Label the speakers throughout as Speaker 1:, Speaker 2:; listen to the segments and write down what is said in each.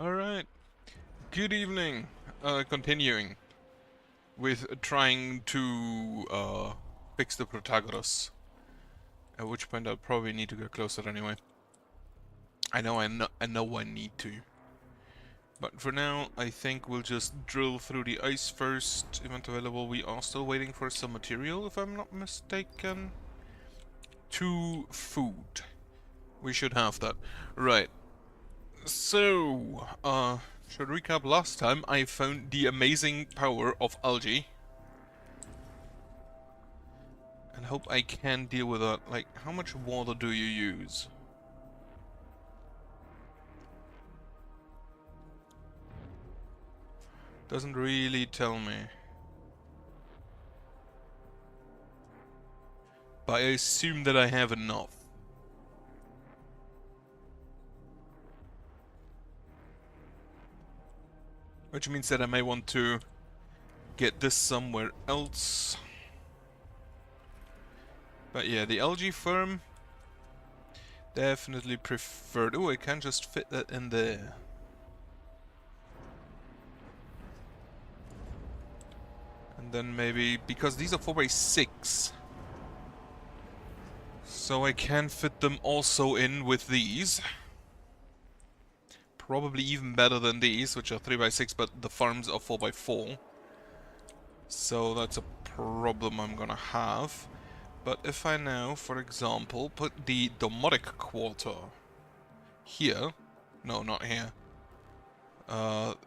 Speaker 1: Alright, good evening. Continuing with trying to fix the Protagoras. At which point I'll probably need to get closer anyway. I know I need to. But for now, I think we'll just drill through the ice first. Event available, we are still waiting for some material, if I'm not mistaken. 2 food. We should have that. Right. So, should recap last time, I found the amazing power of algae. And hope I can deal with that. Like, how much water do you use? Doesn't really tell me. But I assume that I have enough. Which means that I may want to get this somewhere else. But yeah, the algae farm definitely preferred. Oh, I can just fit that in there. And then maybe, because these are 4x6, so I can fit them also in with these. Probably even better than these, which are 3x6, but the farms are 4x4. So that's a problem I'm gonna have. But if I now, for example, put the domotic quarter here, no, not here,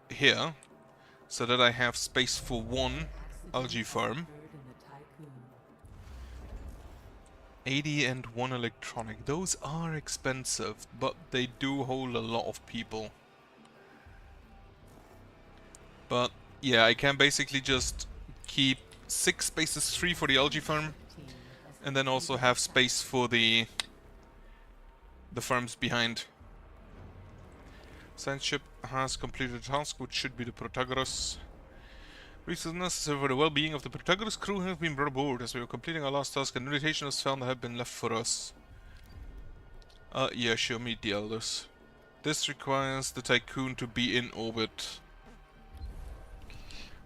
Speaker 1: here, so that I have space for one algae farm. 80 and 1 electronic. Those are expensive, but they do hold a lot of people. But yeah, I can basically just keep 6 spaces free for the algae farm, and then also have space for the farms behind. Science ship has completed a task, which should be the Protagoras. Resources necessary for the well-being of the Protagoras crew have been brought aboard. As we were completing our last task, a invitation was found that had been left for us. Yeah, sure, meet the elders. This requires the Tycoon to be in orbit.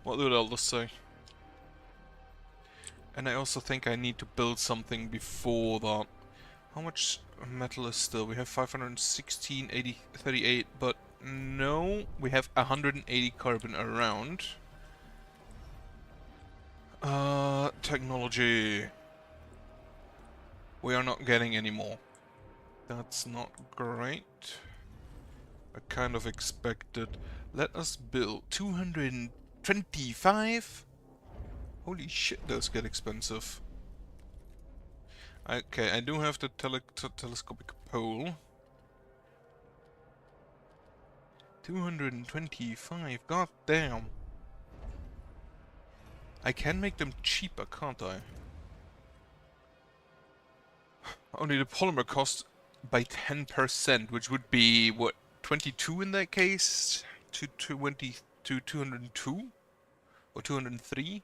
Speaker 1: What do the elders say? And I also think I need to build something before that. How much metal is still? We have 516, 80, 38, but no, we have 180 carbon around. Technology. We are not getting any more. That's not great. I kind of expected. Let us build 225? Holy shit, those get expensive. Okay, I do have the telescopic pole. 225, god damn. I can make them cheaper, can't I? Only the polymer cost by 10%, which would be, what, 22 in that case? To 202? Or 203?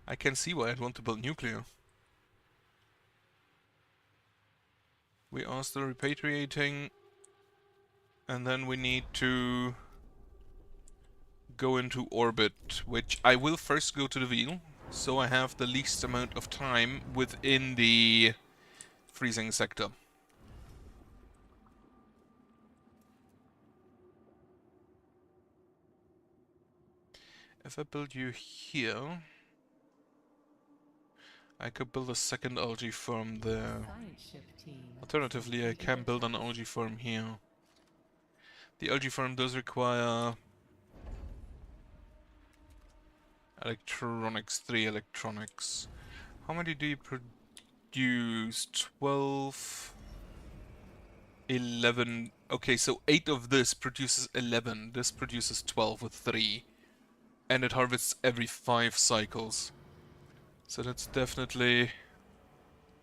Speaker 1: I can see why I'd want to build nuclear. We are still repatriating, and then we need to go into orbit, which I will first go to the wheel, so I have the least amount of time within the freezing sector. If I build you here, I could build a second algae farm there. Alternatively, I can build an algae farm here. The algae farm does require electronics, 3 electronics. How many do you produce? 12... 11... Okay, so 8 of this produces 11. This produces 12 with 3. And it harvests every 5 cycles. So that's definitely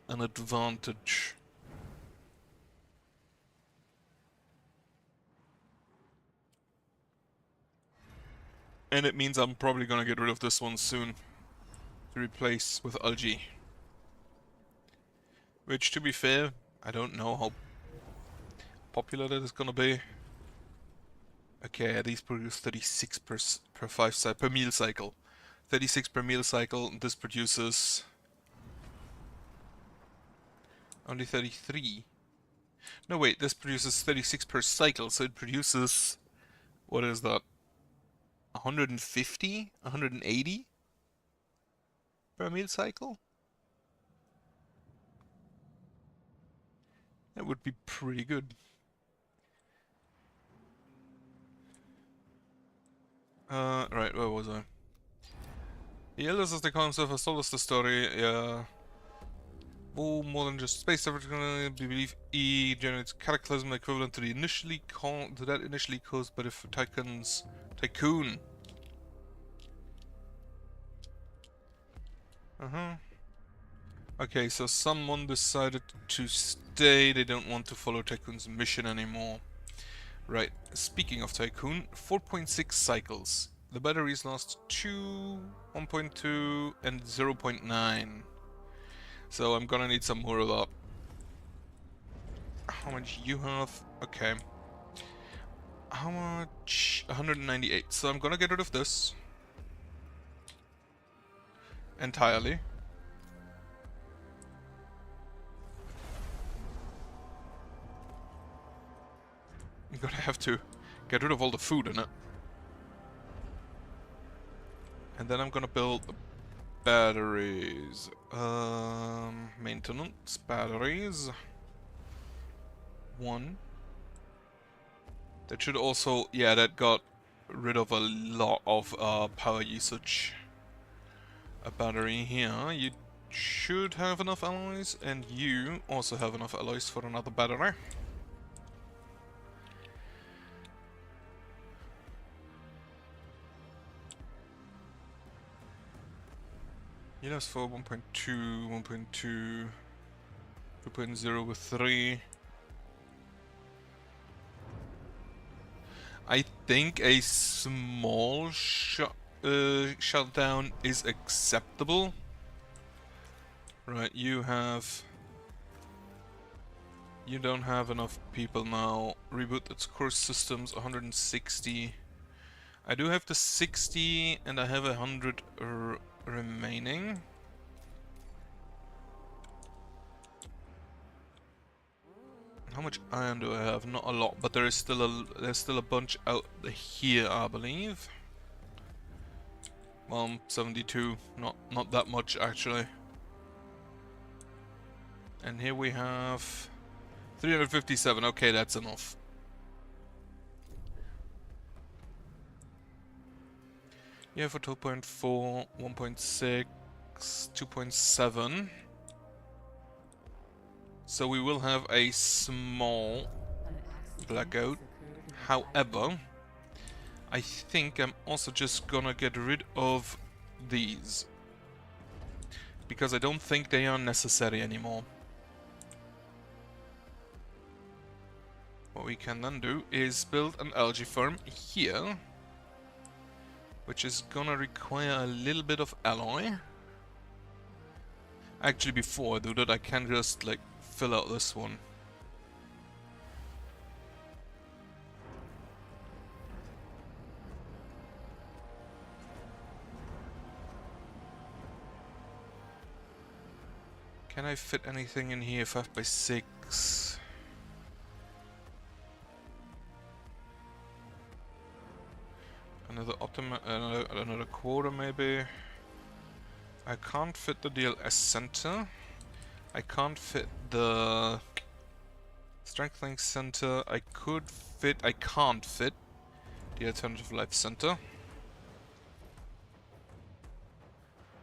Speaker 1: an advantage. And it means I'm probably gonna get rid of this one soon to replace with algae. Which, to be fair, I don't know how popular that is gonna be. Okay, these produce 36 per meal cycle. 36 per meal cycle. This produces only 33. No, wait, this produces 36 per cycle, so it produces, what is that? 150? 180 per meal cycle? That would be pretty good. Right, where was I? The elders, as they call themselves, have told us the story. Yeah. Oh, more than just space effort. We believe E generates cataclysm equivalent to the initially caused by the tycoon. Okay, so someone decided to stay. They don't want to follow Tycoon's mission anymore. Right, speaking of Tycoon, 4.6 cycles. The batteries last 2, 1.2, and 0.9. So I'm gonna need some more of that. How much you have? Okay. How much? 198. So I'm gonna get rid of this. Entirely. I'm gonna have to get rid of all the food in it. And then I'm gonna build batteries. Maintenance batteries. 1. That should also, yeah, that got rid of a lot of power usage. A battery here. You should have enough alloys, and you also have enough alloys for another battery. Yes, for 1.2, 1.2, 2.0 with 3. I think a small shutdown is acceptable. Right, you don't have enough people now. Reboot its core systems, 160. I do have the 60 and I have 100 remaining. How much iron do I have? Not a lot, but there's still a bunch out here, I believe. Well, 72, not that much actually. And here we have 357. Okay, that's enough. Yeah, for 2.4, 1.6, 2.7. So we will have a small blackout. However, I think I'm also just gonna get rid of these. Because I don't think they are necessary anymore. What we can then do is build an algae farm here. Which is gonna require a little bit of alloy. Actually, before I do that, I can just like fill out this one. Can I fit anything in here? 5x6. Another quarter maybe. I can't fit the DLS center. I can't fit the strengthening center. I can't fit the alternative life center.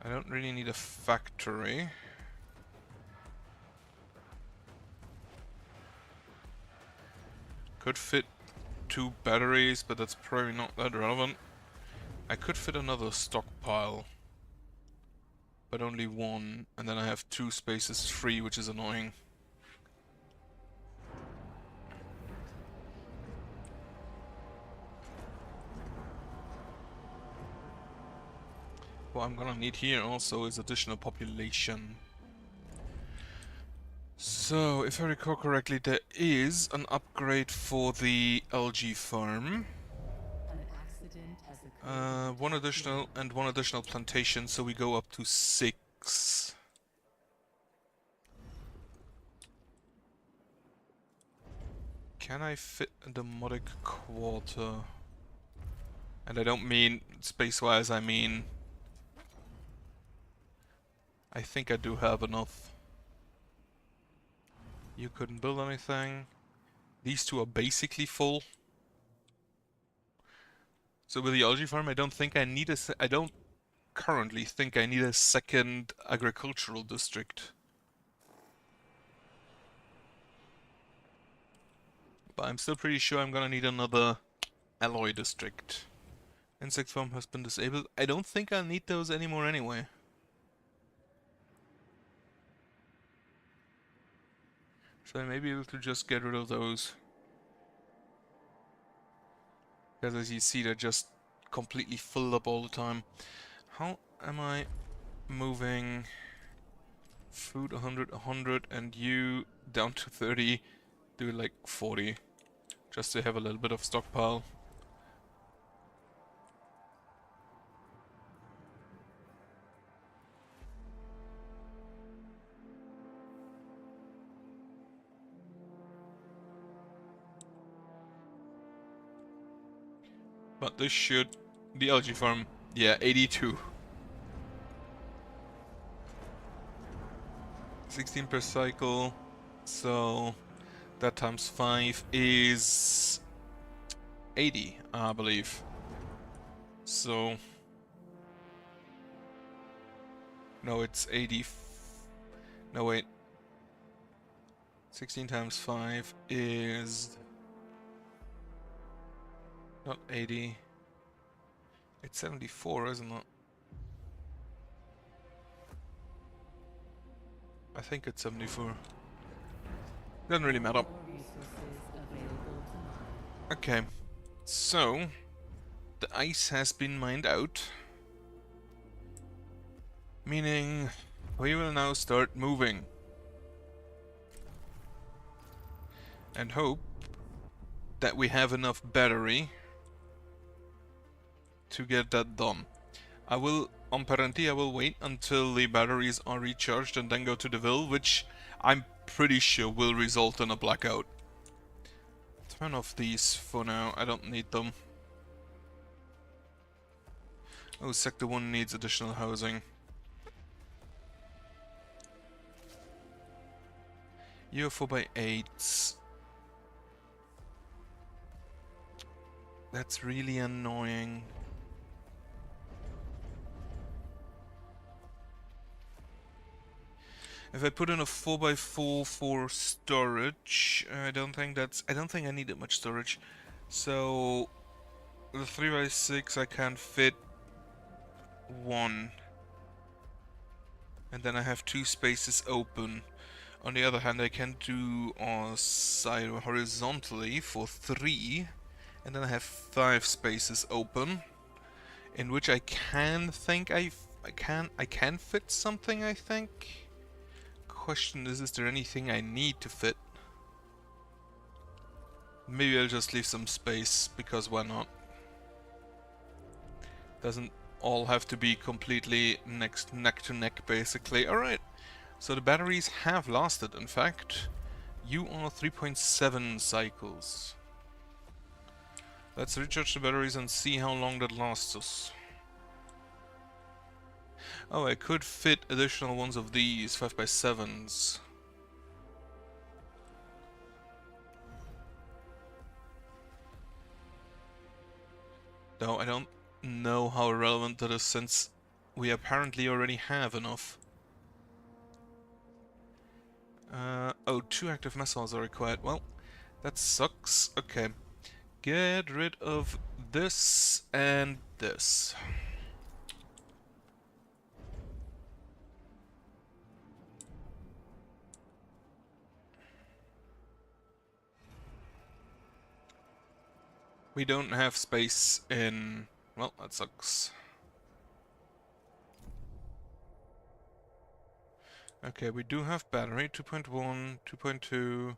Speaker 1: I don't really need a factory. Could fit 2 batteries, but that's probably not that relevant. I could fit another stockpile, but only 1, and then I have 2 spaces free, which is annoying. What I'm gonna need here also is additional population. So, if I recall correctly, there is an upgrade for the algae farm. One additional plantation, so we go up to 6. Can I fit a demonic quarter? And I don't mean space-wise, I mean... I think I do have enough. You couldn't build anything. These two are basically full. So with the algae farm, I don't think I need I don't currently think I need a second agricultural district. But I'm still pretty sure I'm gonna need another alloy district. Insect farm has been disabled. I don't think I'll need those anymore anyway. So I may be able to just get rid of those. Because as you see, they're just completely filled up all the time. How am I moving food 100, 100, and you down to 30, do like 40, just to have a little bit of stockpile. But this should... the algae farm, yeah, 82. 16 per cycle, so that times 5 is 80, I believe. So... no, it's 80... no, wait. 16 times 5 is... not 80. It's 74, isn't it? I think it's 74. Doesn't really matter. Okay, so the ice has been mined out, meaning we will now start moving and hope that we have enough battery to get that done. I will, on Parenti, I will wait until the batteries are recharged and then go to the Ville, which I'm pretty sure will result in a blackout. Turn off these for now, I don't need them. Oh, Sector 1 needs additional housing. You're 4x8s. That's really annoying. If I put in a 4x4 for storage, I don't think I need that much storage. So the 3x6 I can fit 1. And then I have 2 spaces open. On the other hand, I can do side horizontally for 3. And then I have 5 spaces open. In which I can think I can fit something, I think. Question is there anything I need to fit? Maybe I'll just leave some space, because why not? Doesn't all have to be completely neck to neck, basically. Alright, so the batteries have lasted, in fact. You are 3.7 cycles. Let's recharge the batteries and see how long that lasts us. Oh, I could fit additional ones of these 5x7s. Though I don't know how relevant that is, since we apparently already have enough. Oh, 2 active missiles are required. Well, that sucks. Okay. Get rid of this and this. We don't have space in... well, that sucks. Okay, we do have battery, 2.1, 2.2,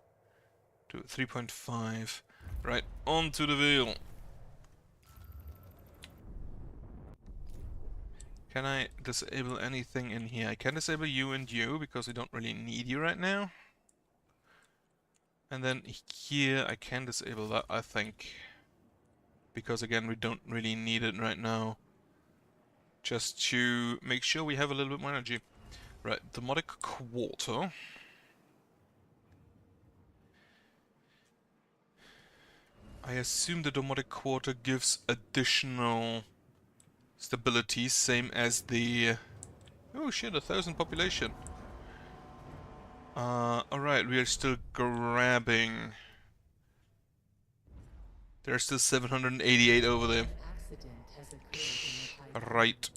Speaker 1: 3.5. Right, onto the wheel. Can I disable anything in here? I can disable you and you, because we don't really need you right now. And then here I can disable that, I think. Because again, we don't really need it right now. Just to make sure we have a little bit more energy. Right, Demotic Quarter. I assume the Demotic Quarter gives additional stability, same as the... Oh shit, 1,000 population. Alright, we are still grabbing... There's still 788 over there. Right.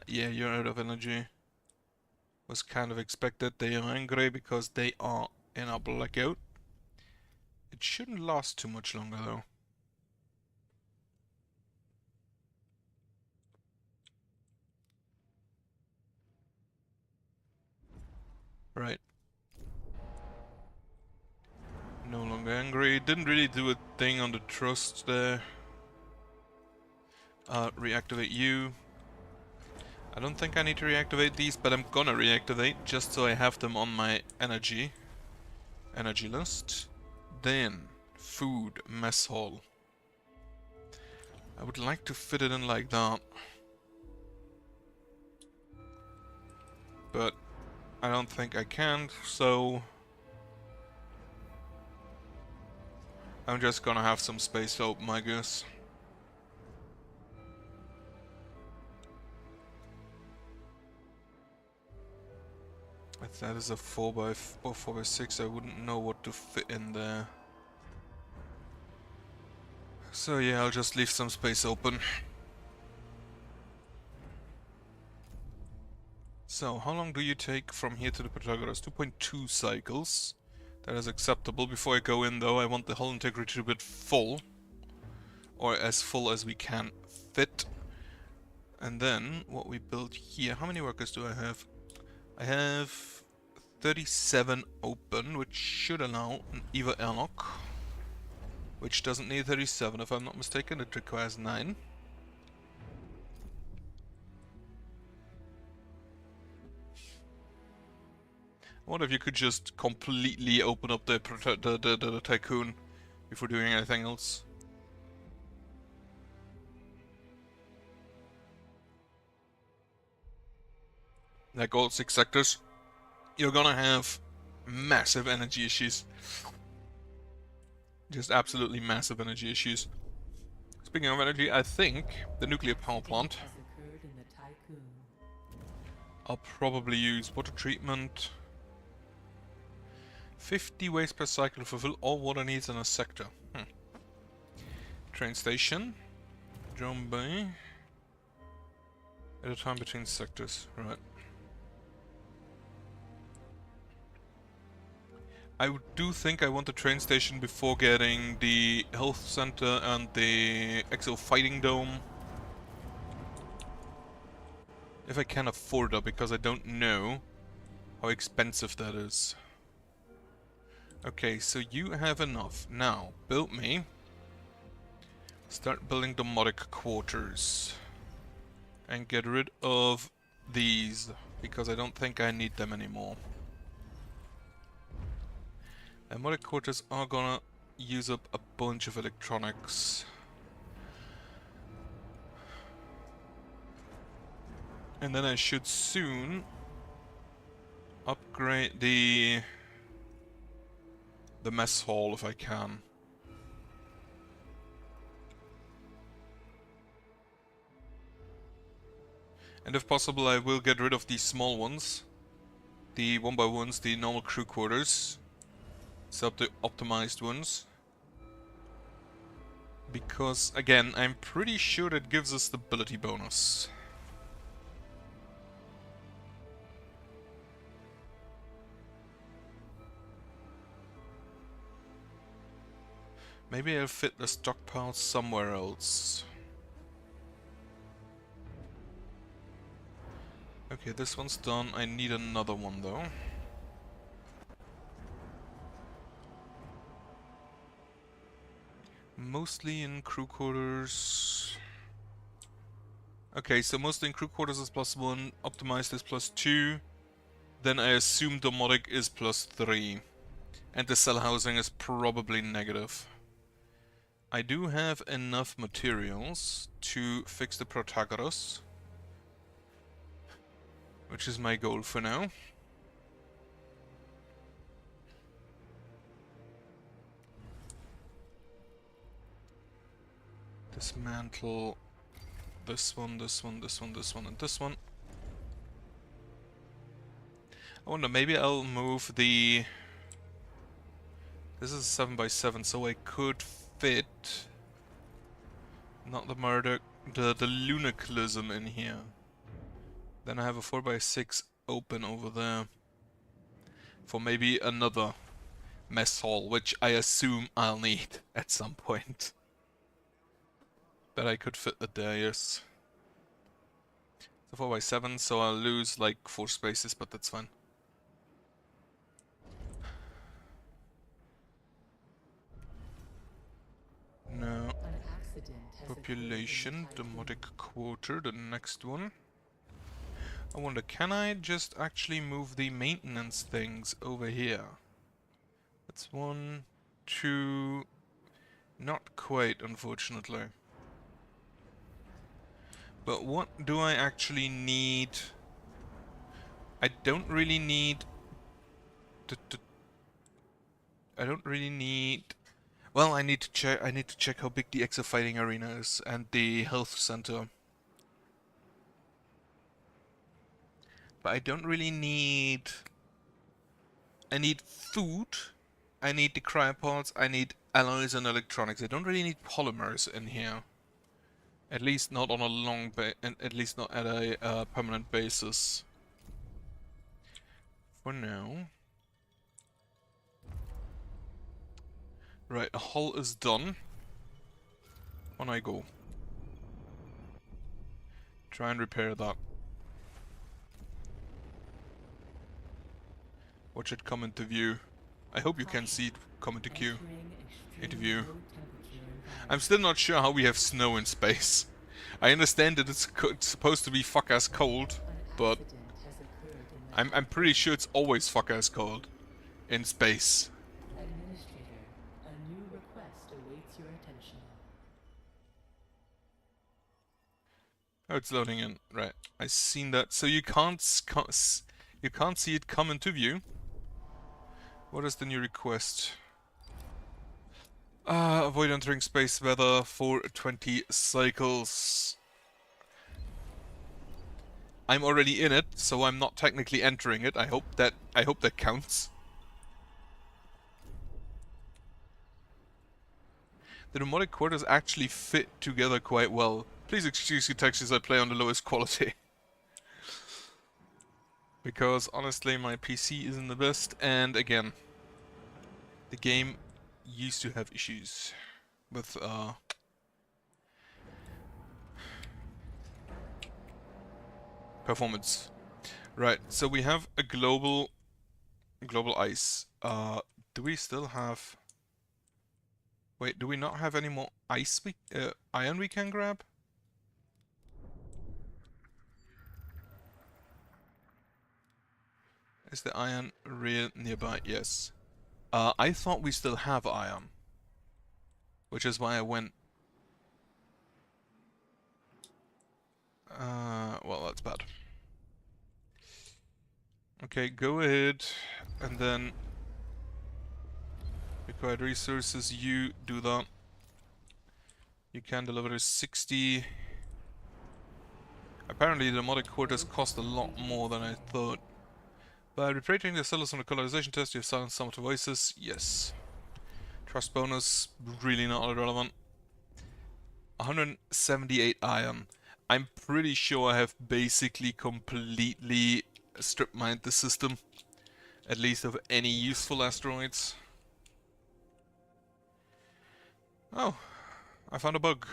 Speaker 1: Yeah, you're out of energy. Was kind of expected. They are angry because they are in a blackout. It shouldn't last too much longer though. Right. No longer angry. Didn't really do a thing on the trust there. Reactivate you. I don't think I need to reactivate these, but I'm gonna reactivate just so I have them on my energy list. Then, food, mess hall. I would like to fit it in like that. But I don't think I can, so I'm just gonna have some space open, I guess. If that is a 4x6, I wouldn't know what to fit in there. So yeah, I'll just leave some space open. So, how long do you take from here to the Protagoras? 2.2 cycles. That is acceptable. Before I go in though, I want the hull integrity to be full. Or as full as we can fit. And then, what we build here... How many workers do I have? I have 37 open, which should allow an EVA airlock. Which doesn't need 37 if I'm not mistaken, it requires 9. I wonder if you could just completely open up the Tycoon before doing anything else. Like all 6 sectors, you're gonna have massive energy issues. Just absolutely massive energy issues. Speaking of energy, I think the nuclear power plant. I'll probably use water treatment. 50 waste per cycle to fulfill all water needs in a sector. Train station. Drone bay. At a time between sectors. Right. I do think I want the train station before getting the health center and the Exo fighting dome. If I can afford it, because I don't know how expensive that is. Okay, so you have enough. Now, build me. Start building Demotic quarters. And get rid of these, because I don't think I need them anymore. Demotic quarters are gonna use up a bunch of electronics. And then I should soon upgrade the mess hall if I can. And if possible, I will get rid of these small ones. The 1x1s, the normal crew quarters. Set up the optimized ones. Because, again, I'm pretty sure that gives us stability bonus. Maybe I'll fit the stockpile somewhere else. Okay, this one's done. I need another one though. Mostly in crew quarters. Okay, so mostly in crew quarters is +1, optimized is +2. Then I assume domotic is +3. And the cell housing is probably negative. I do have enough materials to fix the Protagoras, which is my goal for now. Dismantle this one, this one, this one, this one, and this one. I wonder, maybe I'll move the... This is a 7x7, so I could fit... Not the murder, the lunaclism in here. Then I have a 4x6 open over there. For maybe another mess hall, which I assume I'll need at some point. But I could fit it there, yes. It's a 4x7, so I'll lose like 4 spaces, but that's fine. No. Population, demotic quarter, the next one. I wonder, can I just actually move the maintenance things over here? That's 1, 2... Not quite, unfortunately. But what do I actually need? I don't really need... I don't really need... Well, I need to check how big the exo fighting arena is and the health center. But I don't really need... I need food, I need the cryopods, I need alloys and electronics. I don't really need polymers in here. At least not on a long at least not at a permanent basis. For now. Right, a hull is done. On I go. Try and repair that. Watch it come into view. I hope you can see it come into view. I'm still not sure how we have snow in space. I understand that it's supposed to be fuck-ass cold, but I'm pretty sure it's always fuck-ass cold in space.
Speaker 2: Administrator, a new request awaits your attention.
Speaker 1: Oh, it's loading in. Right, I seen that. So you can't see it come into view. What is the new request? Avoid entering space weather for 20 cycles. I'm already in it, so I'm not technically entering it. I hope that counts. The pneumatic quarters actually fit together quite well. Please excuse the textures I play on the lowest quality. Because honestly my PC isn't the best, and again, the game used to have issues with performance. Right, so we have a global ice. Do we still have... Wait, do we not have any more iron we can grab? Is the iron real nearby? Yes. I thought we still have iron. Which is why I went... well, that's bad. Okay, go ahead, and then... Required resources, you do that. You can deliver 60... Apparently the modded quarters cost a lot more than I thought. By repatriating the cellars on the colonization test, you have silenced some of the voices. Yes. Trust bonus, really not relevant. 178 iron. I'm pretty sure I have basically completely strip mined the system. At least of any useful asteroids. Oh, I found a bug.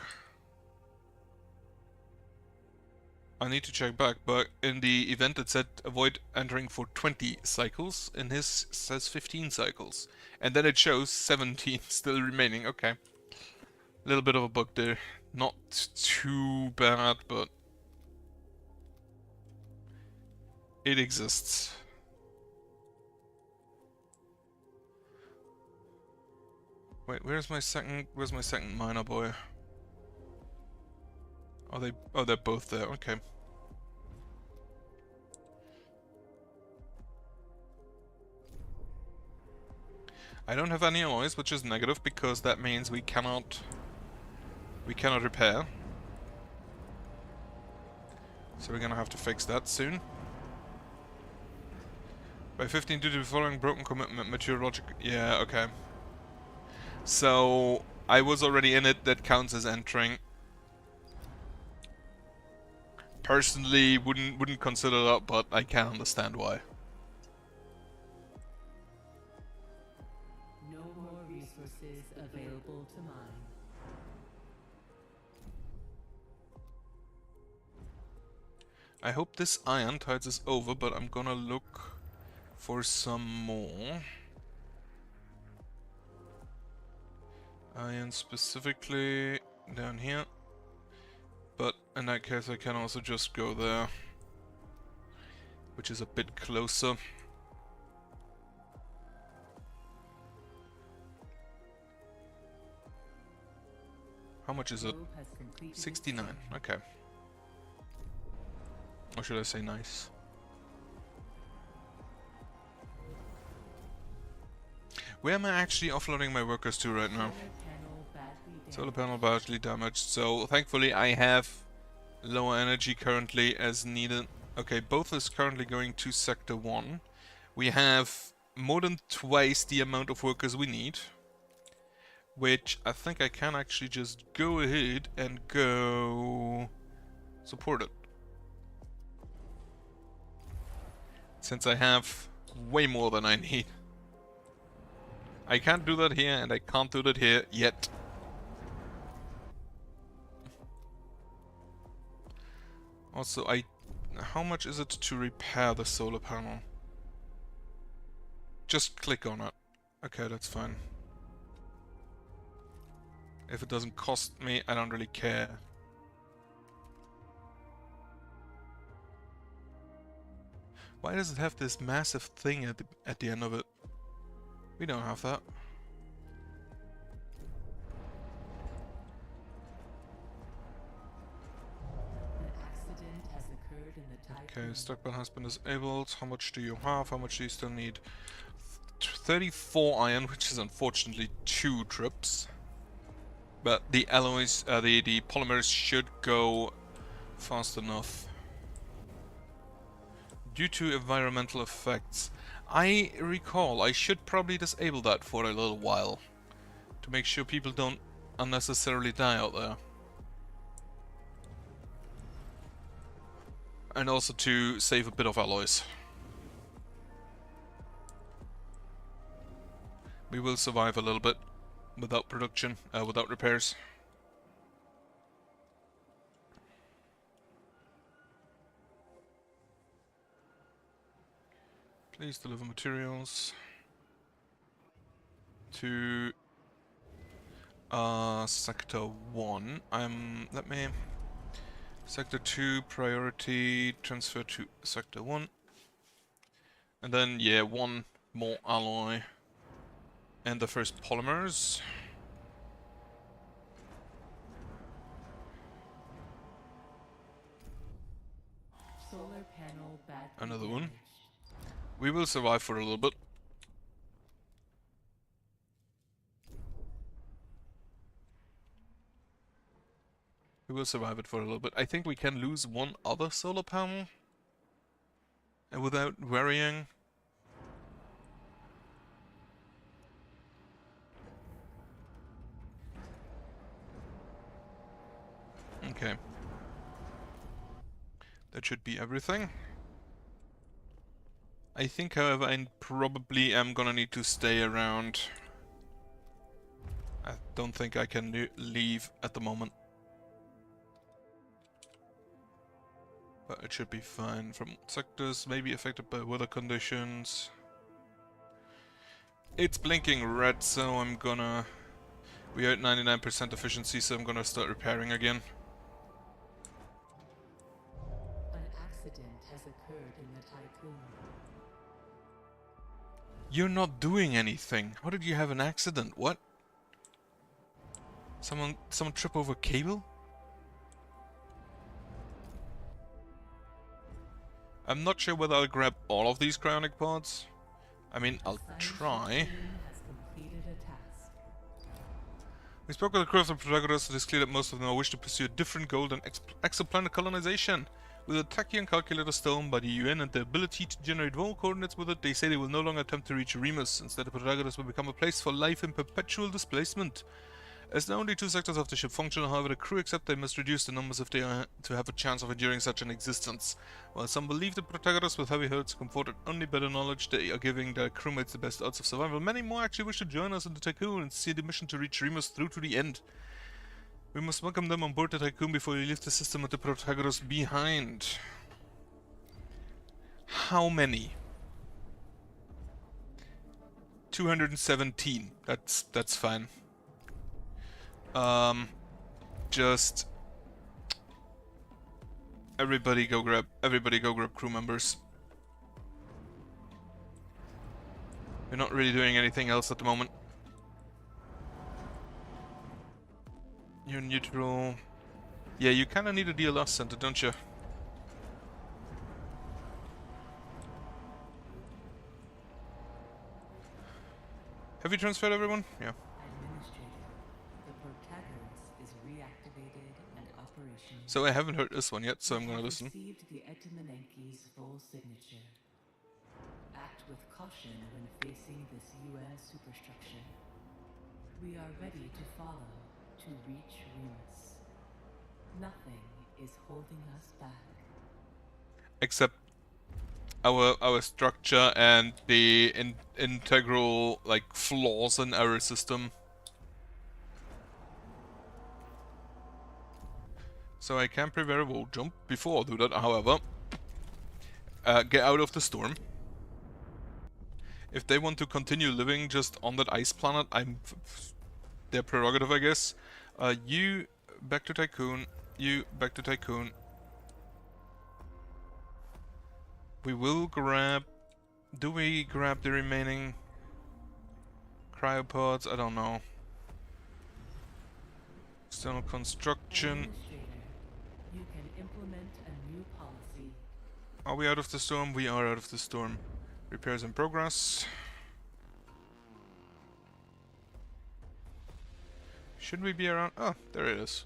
Speaker 1: I need to check back, but in the event it said avoid entering for 20 cycles, and his says 15 cycles. And then it shows 17 still remaining. Okay. A little bit of a bug there. Not too bad, but it exists. Wait, where's my second miner boy? Are they? Oh, they're both there. Okay. I don't have any alloys, which is negative because that means we cannot repair. So we're gonna have to fix that soon. By 15 due to the following broken commitment, meteorological. Yeah, okay. So I was already in it. That counts as entering. Personally, wouldn't consider that, but I can understand why.
Speaker 2: No more resources available to mine.
Speaker 1: I hope this iron tides us over, but I'm gonna look for some more. Iron specifically down here. But in that case I can also just go there, which is a bit closer. How much is it? 69, okay. Or should I say nice? Where am I actually offloading my workers to right now? Solar panel badly damaged, so thankfully I have lower energy currently as needed. Okay, both is currently going to Sector 1. We have more than twice the amount of workers we need, which I think I can actually just go ahead and go support it. Since I have way more than I need. I can't do that here and I can't do that here yet. Also, how much is it to repair the solar panel? Just click on it. Okay, that's fine. If it doesn't cost me, I don't really care. Why does it have this massive thing at the end of it? We don't have that. Okay, stockpile has been disabled. How much do you have? How much do you still need? 34 iron, which is unfortunately 2 trips. But the alloys, the polymers should go fast enough. Due to environmental effects. I recall I should probably disable that for a little while. To make sure people don't unnecessarily die out there. And also to save a bit of alloys. We will survive a little bit without production, without repairs. Please deliver materials to Sector 1. Let me... Sector 2, priority, transfer to Sector 1. And then, yeah, 1 more alloy. And the first polymers.
Speaker 2: Solar panel badly
Speaker 1: Another one.
Speaker 2: damaged.
Speaker 1: We will survive for a little bit. We will survive it for a little bit. I think we can lose one other solar panel. And without worrying. Okay. That should be everything. I think, however, I probably am gonna need to stay around. I don't think I can leave at the moment. But it should be fine. From sectors may be affected by weather conditions. It's blinking red, so I'm gonna... We are at 99% efficiency, so I'm gonna start repairing again.
Speaker 2: An accident has occurred in the tycoon.
Speaker 1: You're not doing anything. How did you have an accident? What? Someone trip over cable? I'm not sure whether I'll grab all of these cryonic pods. I mean, I'll try.
Speaker 2: Has completed a task.
Speaker 1: We spoke with the crew of the Protagoras. It is clear that most of them wish to pursue a different goal than exoplanet colonization. With a tachyon calculator stone by the UN and the ability to generate world coordinates with it, they say they will no longer attempt to reach Remus. Instead, the Protagoras will become a place for life in perpetual displacement. As the only two sectors of the ship function, however, the crew accept they must reduce the numbers if they are to have a chance of enduring such an existence. While some believe the Protagoras with heavy hearts comforted only by the knowledge they are giving their crewmates the best odds of survival, many more actually wish to join us in the Tycoon and see the mission to reach Remus through to the end. We must welcome them on board the Tycoon before we leave the system of the Protagoras behind. How many? 217. That's fine. Just everybody go grab crew members. We're not really doing anything else at the moment. You're neutral. Yeah, you kinda need a DLS center, don't you? Have you transferred everyone? Yeah. So I haven't heard this one yet, so I'm gonna listen.
Speaker 2: Received the Etimanenki's full signature. Act with caution when facing this UN superstructure. We are ready to follow to reach Remus. Nothing is holding us back.
Speaker 1: Except our structure and the integral like flaws in our system. So I can prepare a wall jump. Before I do that, however, get out of the storm. If they want to continue living just on that ice planet, their prerogative, I guess. You back to Tycoon. You back to Tycoon. We will grab... Do we grab the remaining cryopods? I don't know. External construction.
Speaker 2: You can implement a new policy.
Speaker 1: Are we out of the storm? We are out of the storm. Repairs in progress. Should we be around? Oh, there it is.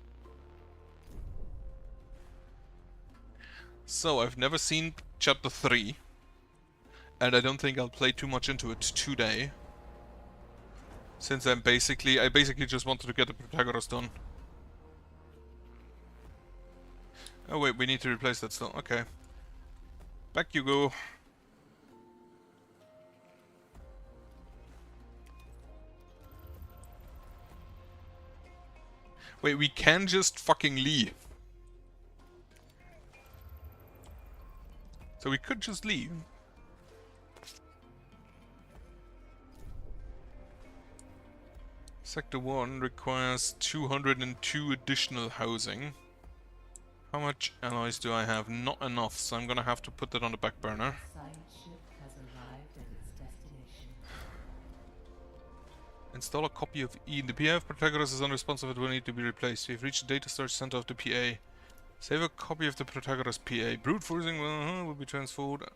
Speaker 1: So, I've never seen Chapter 3. And I don't think I'll play too much into it today. Since I basically just wanted to get the Protagoras done. Oh wait, we need to replace that still. Okay. Back you go. Wait, we can just fucking leave. So we could just leave. Sector 1 requires 202 additional housing. How much alloys do I have? Not enough, so I'm gonna have to put that on the back burner.
Speaker 2: Science ship has arrived at its destination.
Speaker 1: Install a copy of E. The PA of Protagoras is unresponsive. It will need to be replaced. We've reached the data storage center of the PA. Save a copy of the Protagoras PA. Brute forcing will be transferred.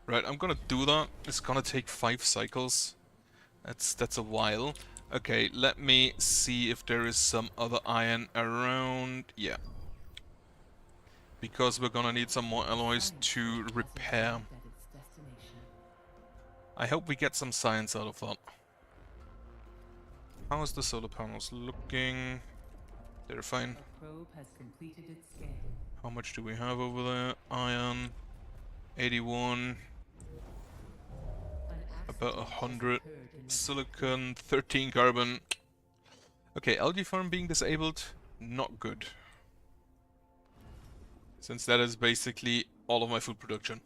Speaker 1: Right, I'm gonna do that. It's gonna take 5 cycles. That's a while. Okay, let me see if there is some other iron around. Yeah. Because we're gonna need some more alloys to repair. I hope we get some science out of that. How is the solar panels looking? They're fine.
Speaker 2: The probe has completed its scan.
Speaker 1: How much do we have over there? Iron, 81, about 100. Silicon, 13 carbon. Okay, algae farm being disabled, not good. since that is basically all of my food production.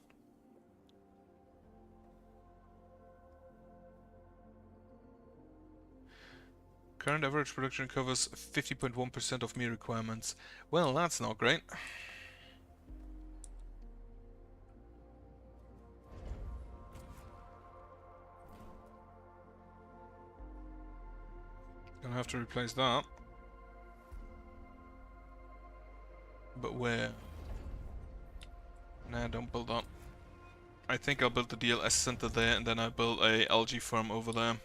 Speaker 1: Current average production covers 50.1% of meat requirements. Well, that's not great. Gonna have to replace that. But where? Nah, don't build that. I think I'll build the DLS center there, and then I'll build a algae farm over there.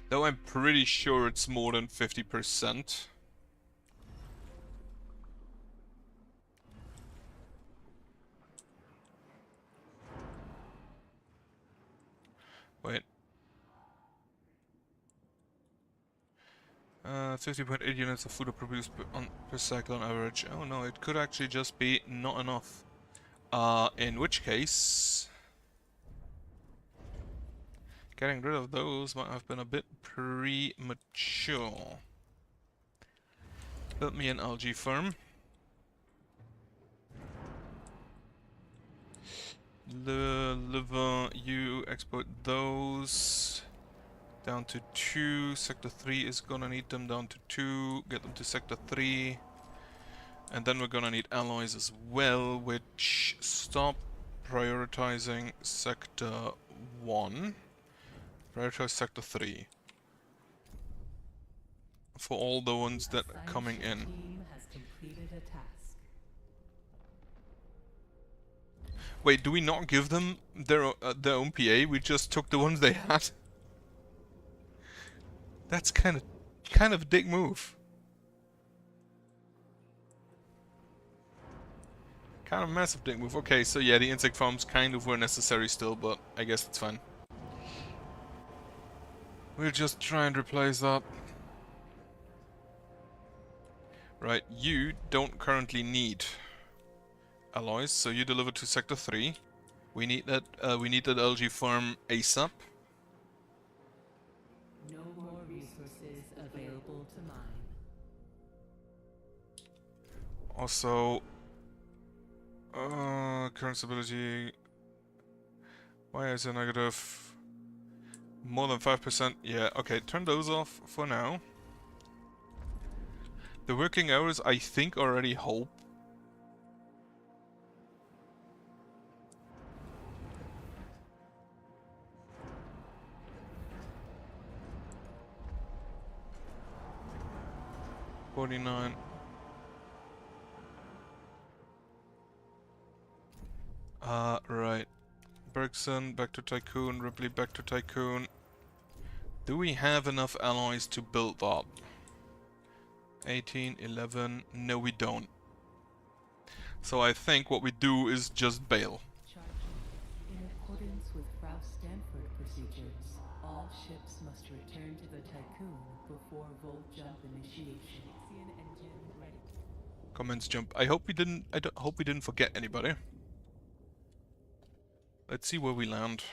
Speaker 1: Though I'm pretty sure it's more than 50%. Wait. 50.8 units of food are produced per cycle on average. Oh no, it could actually just be not enough. In which case... getting rid of those might have been a bit premature. Build me an algae farm. The liver, you export those down to 2. Sector 3 is gonna need them down to 2. Get them to Sector 3. And then we're gonna need alloys as well, which stop prioritizing Sector 1. Prioritize Sector 3. For all the ones that are coming in.
Speaker 2: Team has completed a task.
Speaker 1: Wait, do we not give them their own PA? We just took the ones they had. That's kind of a dick move. Kind of a massive dick move. Okay, so yeah, the insect farms kind of were necessary still, but I guess it's fine. We'll just try and replace that. Right, you don't currently need alloys, so you deliver to Sector 3. We need that algae farm ASAP.
Speaker 2: No more resources available to mine.
Speaker 1: Also, current stability. Why is it negative? More than 5%? Yeah, okay, turn those off for now. The working hours, I think, already hope. $49. Right. Bergson, back to Tycoon, Ripley, back to Tycoon. Do we have enough alloys to build up? 18, 11, no we don't. So I think what we do is just bail.
Speaker 2: In accordance with Frau Stanford procedures, all ships must return to the Tycoon before Volt Jump initiation. IXION engine ready.
Speaker 1: Commence jump. I hope we didn't forget anybody. Let's see where we land.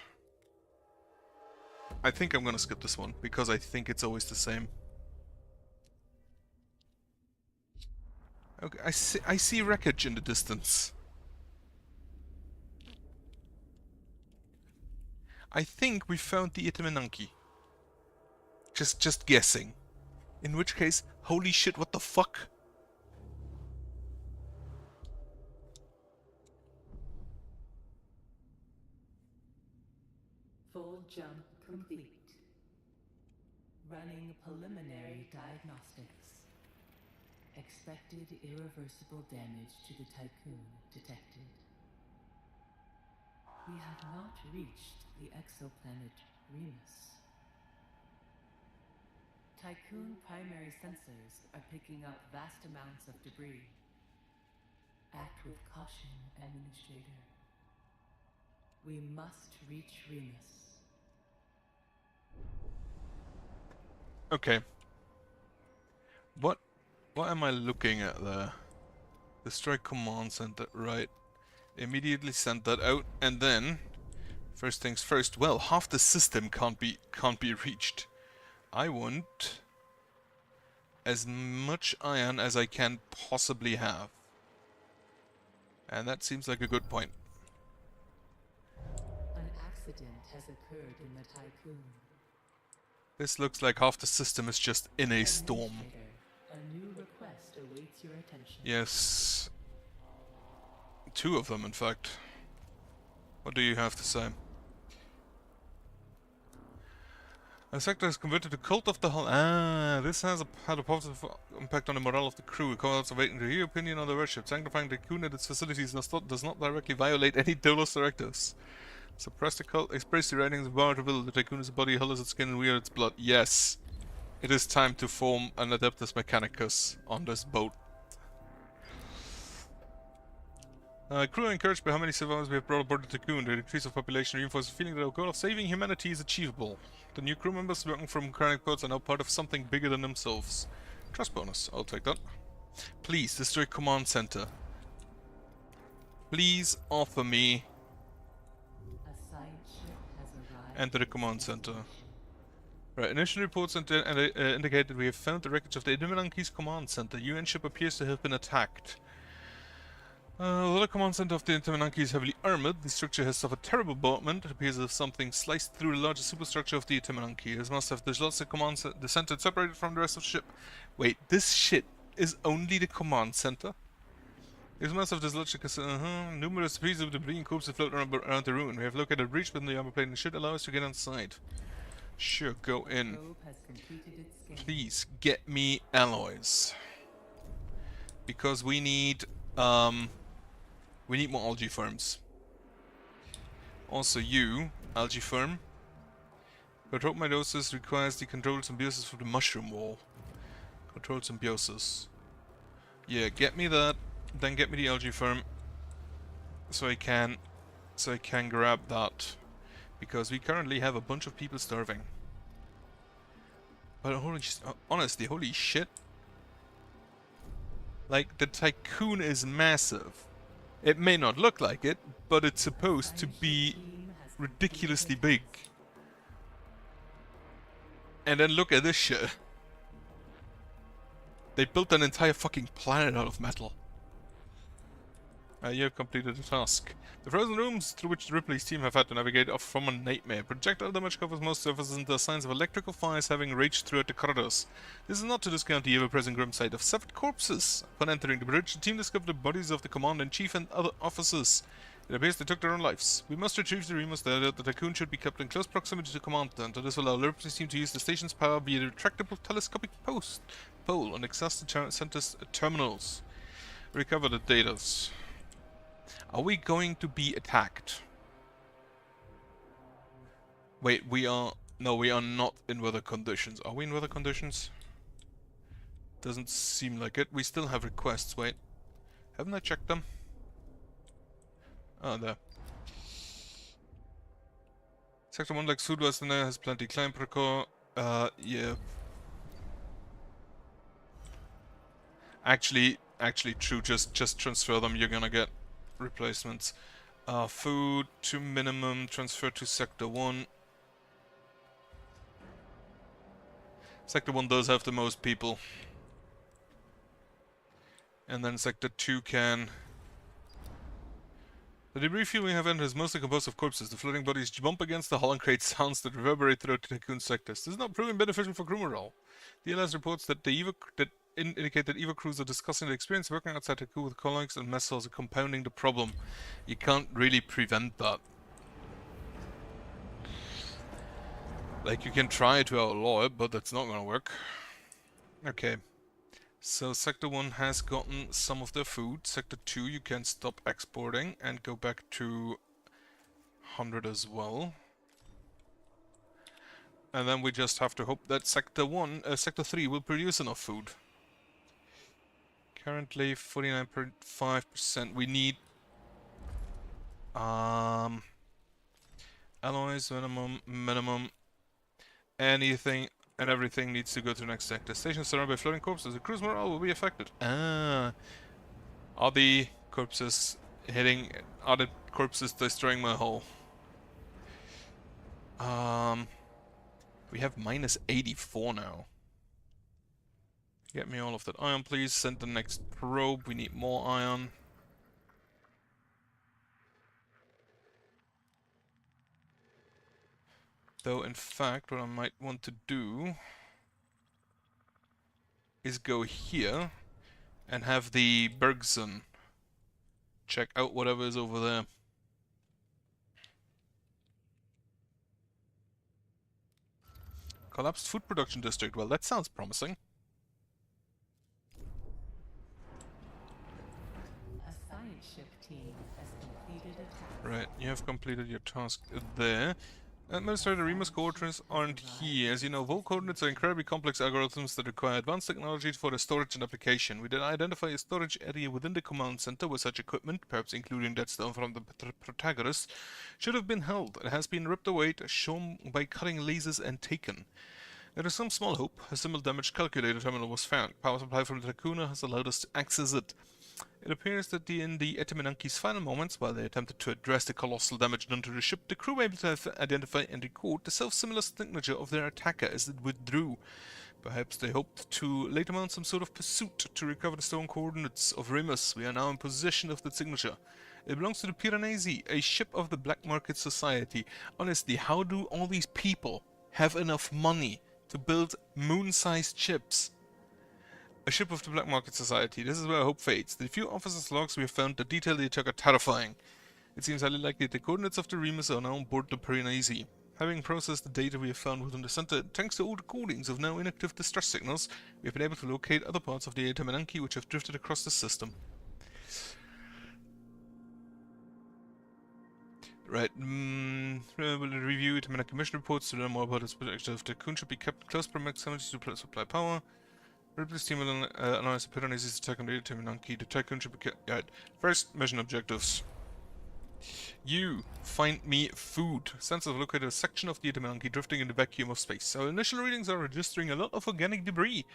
Speaker 1: I think I'm gonna skip this one because I think it's always the same. Okay, I see wreckage in the distance. I think we found the Itaminanki. Just guessing. In which case, holy shit, what the fuck?
Speaker 2: Full jump complete. Running preliminary diagnostics. Expected irreversible damage to the Tycoon detected. We have not reached the exoplanet Remus. Tycoon primary sensors are picking up vast amounts of debris. Act with caution, Administrator. We must reach Remus.
Speaker 1: Okay. What am I looking at there? The strike command center, right. Immediately sent that out, and then First things first. Well, half the system can't be reached. I want as much iron as I can possibly have. And that seems like a good point.
Speaker 2: An accident has occurred in the Tycoon.
Speaker 1: This looks like half the system is just in a storm.
Speaker 2: Administrator, a new request awaits your attention.
Speaker 1: Yes. Two of them, in fact. What do you have to say? A sector is converted to Cult of the Hull. Ah, this has had a positive impact on the morale of the crew. It calls awaiting to hear opinion on the worship. Sanctifying the Tycoon and its facilities does not directly violate any Dolos directives. Suppress the cult, express the writings of power to will. The Tycoon is a body, Hull is its skin, and we are its blood. Yes. It is time to form an Adeptus Mechanicus on this boat. Crew are encouraged by how many survivors we have brought aboard the Tycoon. The increase of population reinforces the feeling that our goal of saving humanity is achievable. The new crew members working from current ports are now part of something bigger than themselves. Trust bonus, I'll take that. Please, destroy command center. Please offer me...
Speaker 2: A side ship has arrived.
Speaker 1: Enter the command center. Right, initial reports indicate that we have found the wreckage of the Idumenanki's command center. UN ship appears to have been attacked. Although the command center of the Idumenanki is heavily armored, the structure has suffered terrible bombardment. It appears as if something sliced through the larger superstructure of the Idumenanki. This must have dislodged the command the center separated from the rest of the ship. Wait, this shit is only the command center? This must have dislodged the numerous pieces of debris and corpses float around the ruin. We have located a breach within the armor plate and should allow us to get inside. Sure, go in.
Speaker 2: Probe has completed its scan.
Speaker 1: Please get me alloys. Because we need more algae farms. Also you, algae farm. Control meiosis requires the controlled symbiosis for the mushroom wall. Controlled symbiosis. Yeah, get me that, then get me the algae farm. So I can grab that. Because we currently have a bunch of people starving. But honestly, holy shit. Like, the Tycoon is massive. It may not look like it, but it's supposed to be ridiculously big. And then look at this shit. They built an entire fucking planet out of metal. You have completed the task. The frozen rooms through which Ripley's team have had to navigate are from a nightmare. Projectile damage covers most surfaces and there are signs of electrical fires having raged throughout the corridors. This is not to discount the ever-present grim sight of severed corpses. Upon entering the bridge, the team discovered the bodies of the Commander-in-Chief and other officers. It appears they took their own lives. We must retrieve the Remus data. The Tycoon should be kept in close proximity to Command Center. This will allow Ripley's team to use the station's power via the retractable telescopic pole and access the center's terminals. Recover the data. Are we going to be attacked? Wait, we are... No, we are not in weather conditions. Are we in weather conditions? Doesn't seem like it. We still have requests, wait. Haven't I checked them? Oh, there. Sector 1 like Sudwestern has plenty. Klein Procor, yeah. Actually, true, just transfer them, you're gonna get replacements. Food to minimum, transfer to Sector 1. Sector 1 does have the most people. And then Sector 2 can... The debris field we have entered is mostly composed of corpses. The floating bodies bump against the hull and create sounds that reverberate throughout the Tycoon sectors. This is not proving beneficial for crew morale. The LS reports that indicate that EVA crews are discussing the experience working outside Tycoon with colleagues and mess halls are compounding the problem. You can't really prevent that. Like, you can try to outlaw it, but that's not gonna work. Okay. So Sector 1 has gotten some of their food. Sector 2 you can stop exporting and go back to 100 as well. And then we just have to hope that Sector 3 will produce enough food. Currently 49.5%. We need alloys, minimum. Anything and everything needs to go to the next sector. Station surrounded by floating corpses. The crew's morale will be affected. Are the corpses destroying my hull? We have minus 84 now. Get me all of that iron, please. Send the next probe. We need more iron. Though, in fact, what I might want to do is go here and have the Bergson check out whatever is over there. Collapsed food production district. Well, that sounds promising.
Speaker 2: A science ship team has completed a task.
Speaker 1: Right, you have completed your task there. Administrator Remus coordinates aren't here. As you know, Vol coordinates are incredibly complex algorithms that require advanced technology for their storage and application. We did identify a storage area within the command center where such equipment, perhaps including that stone from the Protagoras, should have been held. It has been ripped away, as shown by cutting lasers, and taken. There is some small hope. A similar damage calculator terminal was found. Power supply from the Takuna has allowed us to access it. It appears that in the Etaminanki's final moments, while they attempted to address the colossal damage done to the ship, the crew were able to identify and record the self-similar signature of their attacker as it withdrew. Perhaps they hoped to later mount some sort of pursuit to recover the stone coordinates of Remus. We are now in possession of that signature. It belongs to the Piranesi, a ship of the Black Market Society. Honestly, how do all these people have enough money to build moon-sized ships? A ship of the Black Market Society. This is where hope fades. The few officers' logs we have found that detail the attack are terrifying. It seems highly likely the coordinates of the Remus are now on board the Piranesi. Having processed the data we have found within the center, thanks to old recordings of now inactive distress signals, we have been able to locate other parts of the Etaminanki which have drifted across the system. Right, we'll review Etaminanki mission reports to learn more about its protection of the Kun should be kept close proximity to supply power. Ripley's team will analyze the Piranesi's attack on the Etaminanki. The Tycoon should be kept. Right. First, mission objectives. You find me food. Sensors have located a section of the Etaminanki drifting in the vacuum of space. Our initial readings are registering a lot of organic debris.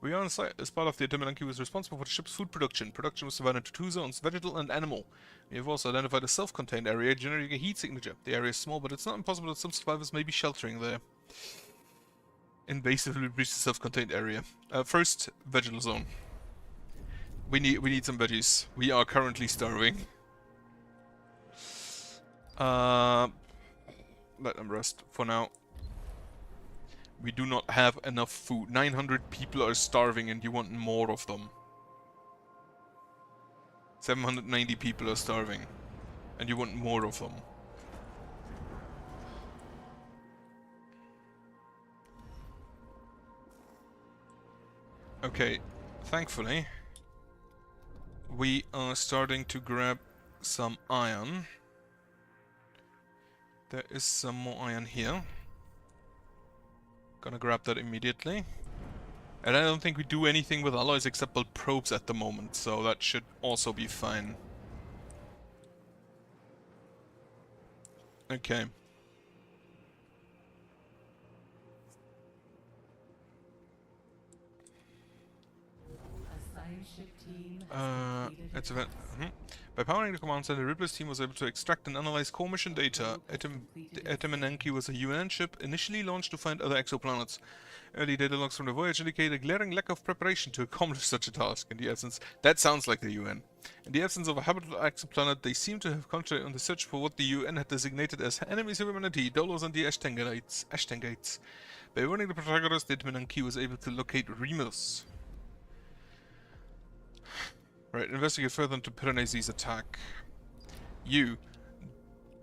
Speaker 1: We are on site. This part of the Etaminanki was responsible for the ship's food production. Production was divided into two zones, vegetal and animal. We have also identified a self-contained area generating a heat signature. The area is small, but it's not impossible that some survivors may be sheltering there. Invasively breach the self-contained area. First, vegetal zone. We need some veggies. We are currently starving. Let them rest for now. We do not have enough food. 900 people are starving and you want more of them. 790 people are starving and you want more of them. Okay, thankfully, we are starting to grab some iron. There is some more iron here. Gonna grab that immediately. And I don't think we do anything with alloys except build probes at the moment, so that should also be fine. Okay. It's event. By powering the command center, Ripley's team was able to extract and analyze core mission data. The Etaminanki was a UN ship initially launched to find other exoplanets. Early data logs from the voyage indicate a glaring lack of preparation to accomplish such a task. In the absence, that sounds like the UN. In the absence of a habitable exoplanet, they seem to have concentrated on the search for what the UN had designated as enemies of humanity, Dolos and the Ashtangites. By running the Protagoras, the Etaminanki was able to locate Remus. Right, investigate further into Piranesi's attack. You.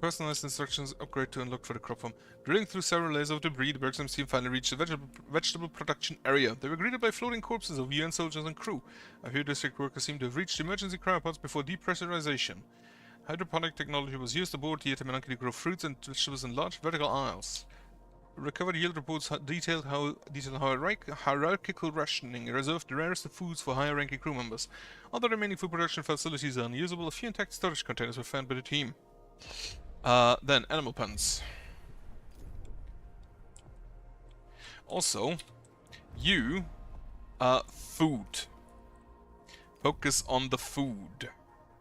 Speaker 1: Personalized instructions, upgrade to unlock for the crop farm. Drilling through several layers of debris, the Bergson team finally reached the vegetable production area. They were greeted by floating corpses of UN soldiers and crew. A few district workers seem to have reached emergency cryopods before depressurization. Hydroponic technology was used aboard the Etaminanki to grow fruits and vegetables in large vertical aisles. Recovered yield reports detailed how hierarchical rationing reserved the rarest of foods for higher-ranking crew members. Other remaining food production facilities are unusable. A few intact storage containers were found by the team. Then animal pens. Also, you, food. Focus on the food.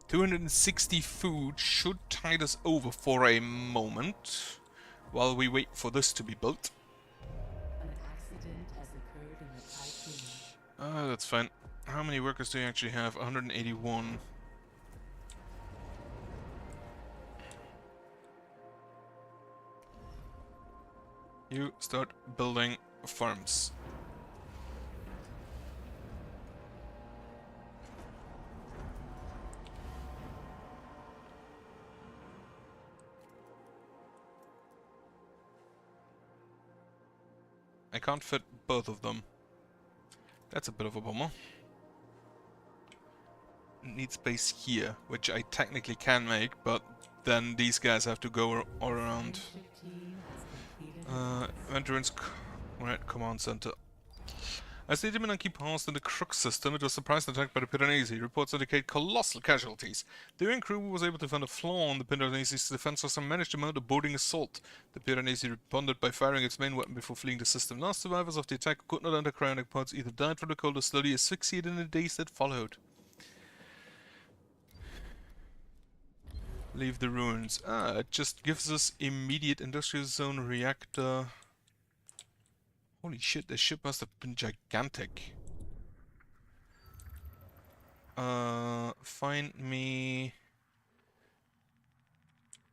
Speaker 1: 260 food should tide us over for a moment. while we wait for this to be built.
Speaker 2: An accident has occurred in the Tycoon.
Speaker 1: That's fine. How many workers do you actually have? 181. You start building farms. I can't fit both of them. That's a bit of a bummer. Need space here, which I technically can make, but then these guys have to go all around.
Speaker 2: Friendship team has completed
Speaker 1: Entrance, right, command center. As the Dominanki passed in the Crux system, it was surprised and attacked by the Piranesi. Reports indicate colossal casualties. The Aryan crew was able to find a flaw in the Piranesi's defense system and managed to mount a boarding assault. The Piranesi responded by firing its main weapon before fleeing the system. Last survivors of the attack who could not enter cryonic pods either died from the cold or slowly asphyxiated in the days that followed. Leave the ruins. It just gives us immediate industrial zone reactor. Holy shit, this ship must have been gigantic. Find me...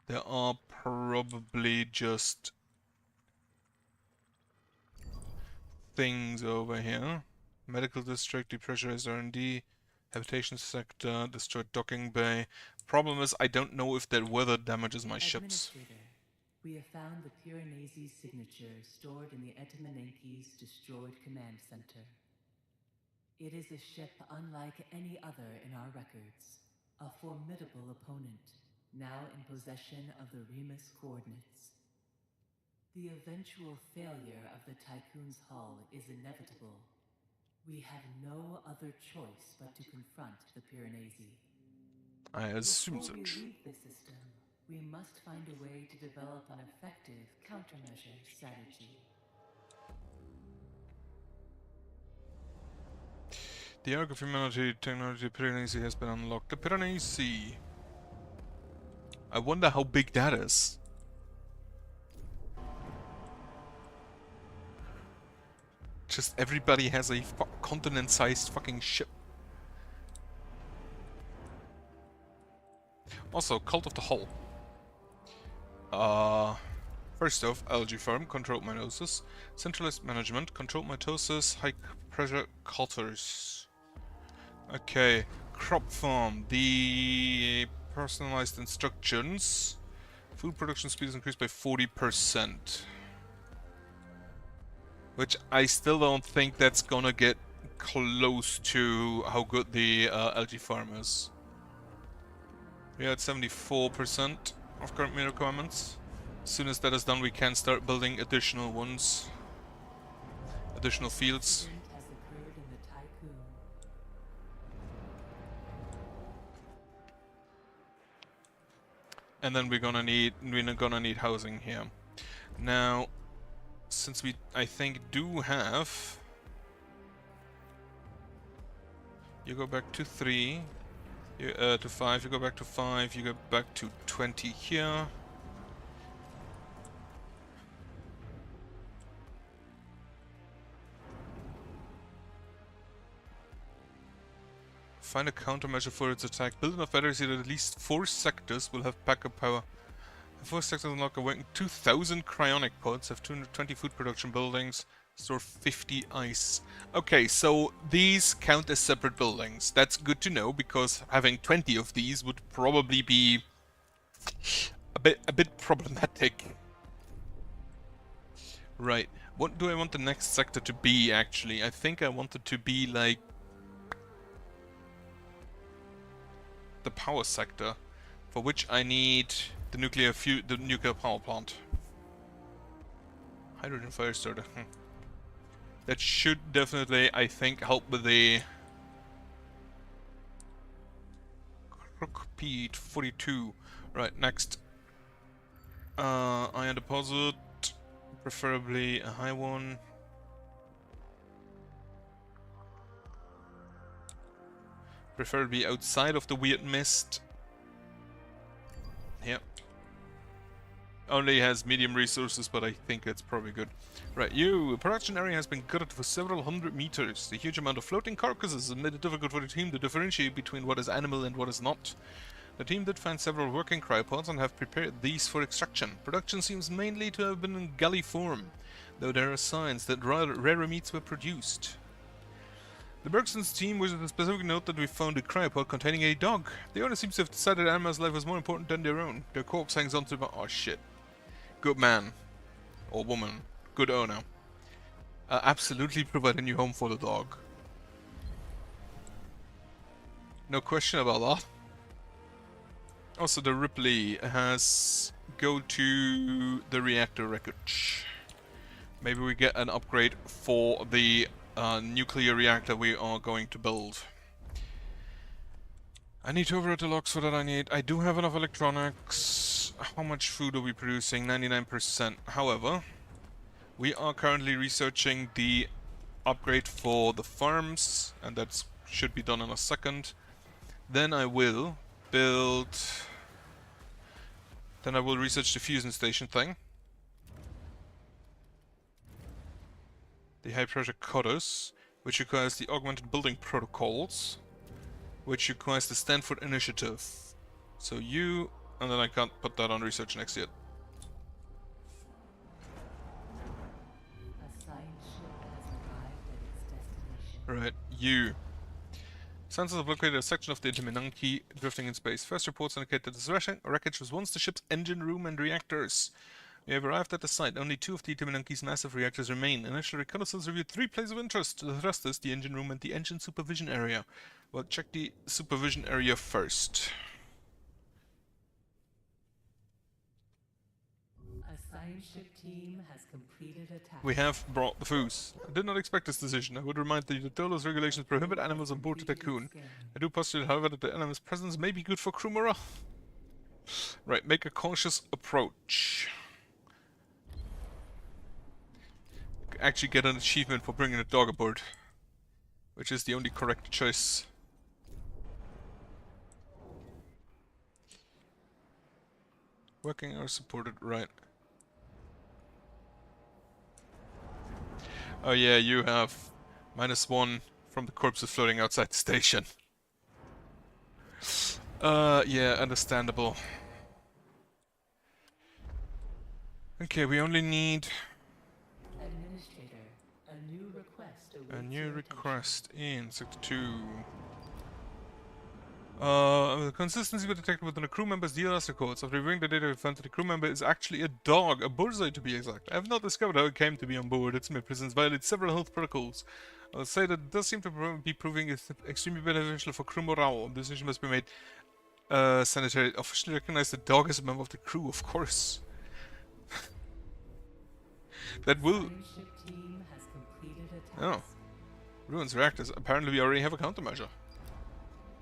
Speaker 1: There are probably just things over here. Medical district, depressurized R&D, habitation sector, destroyed docking bay. Problem is, I don't know if that weather damages my ships.
Speaker 2: Administrator, we have found the Piranesi signature stored in the Etamanenki's destroyed command center. It is a ship unlike any other in our records. A formidable opponent, now in possession of the Remus coordinates. The eventual failure of the Tycoon's hull is inevitable. We have no other choice but to confront the Piranesi.
Speaker 1: I assume
Speaker 2: Before we
Speaker 1: such.
Speaker 2: leave the system, we must find a way to develop an effective countermeasure strategy.
Speaker 1: The Arc of Humanity technology Piranesi has been unlocked. The Piranesi. I wonder how big that is. Just everybody has a continent-sized fucking ship. Also, Cult of the Hull. First off, algae farm, controlled mitosis. Centralized management, controlled mitosis, high pressure cutters. Okay, crop farm. The personalized instructions. Food production speed is increased by 40%. Which I still don't think that's gonna get close to how good the algae farm is. We are at 74% of current meal requirements. As soon as that is done, we can start building additional ones. Additional fields.
Speaker 2: Accident has occurred in the Tycoon.
Speaker 1: And then we're gonna need housing here. Now, since we, I think, do have... You go back to 3, to 5, you go back to 5, you go back to 20 here. Find a countermeasure for its attack. Build enough batteries so that at least 4 sectors will have backup power. The 4 sectors unlock awaken 2,000 cryonic pods, have 220 food production buildings, store 50 ice. Okay, so these count as separate buildings. That's good to know, because having 20 of these would probably be a bit problematic. Right. What do I want the next sector to be, actually? I think I want it to be like the power sector, for which I need the nuclear power plant. Hydrogen fire starter. That should definitely, I think, help with the Crookpeat 42. Right, next. Iron deposit, preferably a high one. Preferably outside of the weird mist. Yep. Only has medium resources, but I think it's probably good. Right, the production area has been gutted for several hundred meters. The huge amount of floating carcasses has made it difficult for the team to differentiate between what is animal and what is not. The team did find several working cryopods and have prepared these for extraction. Production seems mainly to have been in galley form, though there are signs that rarer meats were produced. The Bergson's team wishes to specifically note that we found a cryopod containing a dog. The owner seems to have decided Anima's life was more important than their own. Their corpse hangs onto the... Oh shit. Good man. Or woman. Good owner. Absolutely provide a new home for the dog. No question about that. Also, the Ripley has... Go to the reactor wreckage. Maybe we get an upgrade for the nuclear reactor we are going to build. I need to override the logs for that. I do have enough electronics. How much food are we producing? 99%. However, we are currently researching the upgrade for the farms, and that should be done in a second. Then I will build... Then I will research the fusion station thing. The high pressure cutters, which requires the augmented building protocols, which requires the Stanford initiative. So you, and then I can't put that on research next yet.
Speaker 2: A signed ship has arrived at its destination.
Speaker 1: Right, you. Sensors have located a section of the Itimenanki drifting in space. First reports indicate that this wreckage was once the ship's engine room and reactors. We have arrived at the site. Only 2 of the Itimenanki's massive reactors remain. Initial reconnaissance reviewed 3 places of interest. The thrusters, the engine room, and the engine supervision area. Well, check the supervision area first.
Speaker 2: A signed ship team has completed a task.
Speaker 1: We have brought the foos. I did not expect this decision. I would remind you that those regulations prohibit animals on board the Tycoon. I do postulate, however, that the animal's presence may be good for crew morale. Right, make a cautious approach. Actually get an achievement for bringing a dog aboard, which is the only correct choice. Working hours supported, right. Oh yeah, you have -1 from the corpses floating outside the station. Yeah, understandable. Okay, we only need...
Speaker 2: Administrator, a new request awaits
Speaker 1: A new
Speaker 2: your
Speaker 1: request in Sector 2. The consistency was detected within a crew member's DLS records. After reviewing the data, we found that the crew member is actually a dog, a bullseye to be exact. I have not discovered how it came to be on board. Its mere presence violates several health protocols. I'll say that it does seem to be proving extremely beneficial for crew morale. The decision must be made sanitary. Officially recognize the dog as a member of the crew, of course. That will...
Speaker 2: Signed ship team has completed a
Speaker 1: Oh.
Speaker 2: task.
Speaker 1: Ruins reactors. Apparently we already have a countermeasure.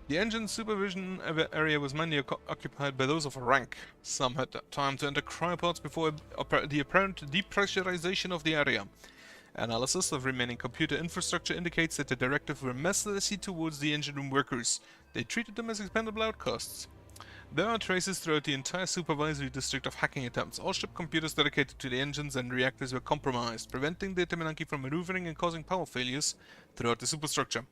Speaker 1: The engine supervision area was mainly occupied by those of rank. Some had time to enter cryopods before the apparent depressurization of the area. Analysis of remaining computer infrastructure indicates that the directives were mercilessly towards the engine room workers. They treated them as expendable outcasts. There are traces throughout the entire supervisory district of hacking attempts. All ship computers dedicated to the engines and reactors were compromised, preventing the Itimenanki from maneuvering and causing power failures throughout the superstructure.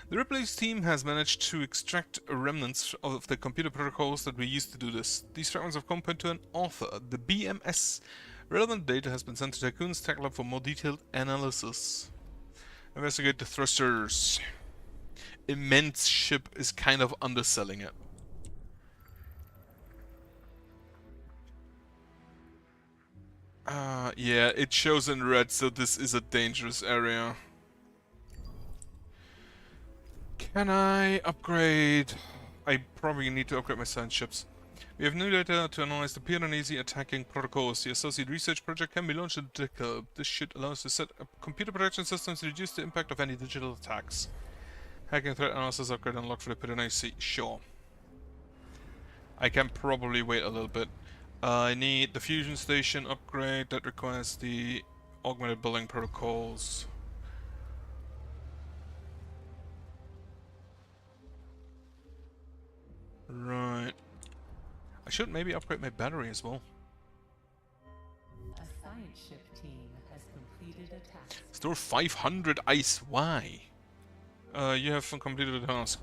Speaker 1: The Ripley's team has managed to extract remnants of the computer protocols that we used to do this. These fragments have come to an author, the BMS. Relevant data has been sent to Tycoon's tech lab for more detailed analysis. Investigate the thrusters. Immense ship is kind of underselling it. Yeah, it shows in red, so this is a dangerous area. Can I upgrade? I probably need to upgrade my science ships. We have new data to analyze the Piranesi attacking protocols. The associate research project can be launched in Jacob. This should allow us to set up computer protection systems to reduce the impact of any digital attacks. Hacking threat analysis upgrade unlocked for the Piranesi. Sure. I can probably wait a little bit. I need the fusion station upgrade that requires the augmented building protocols. Right. I should maybe upgrade my battery as well.
Speaker 2: ship team has completed a task.
Speaker 1: Store 500 ice. Why? You have completed a task.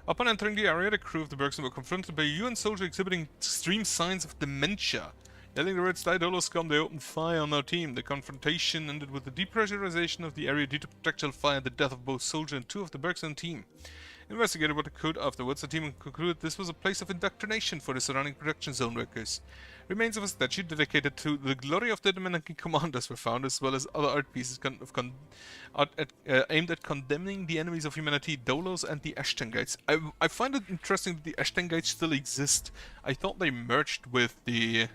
Speaker 1: Upon entering the area, the crew of the Bergson were confronted by a UN soldier exhibiting extreme signs of dementia. Yelling the Red Sky Dolo scum, they opened fire on our team. The confrontation ended with the depressurization of the area due to projectile fire and the death of both soldier and two of the Bergson team. Investigated what occurred afterwards, the team concluded this was a place of indoctrination for the surrounding production zone workers. Remains of a statue dedicated to the glory of the Dominican commanders were found, as well as other art pieces aimed at condemning the enemies of humanity, Dolos and the Ashtangites. I find it interesting that the Ashtangites still exist. I thought they merged with the...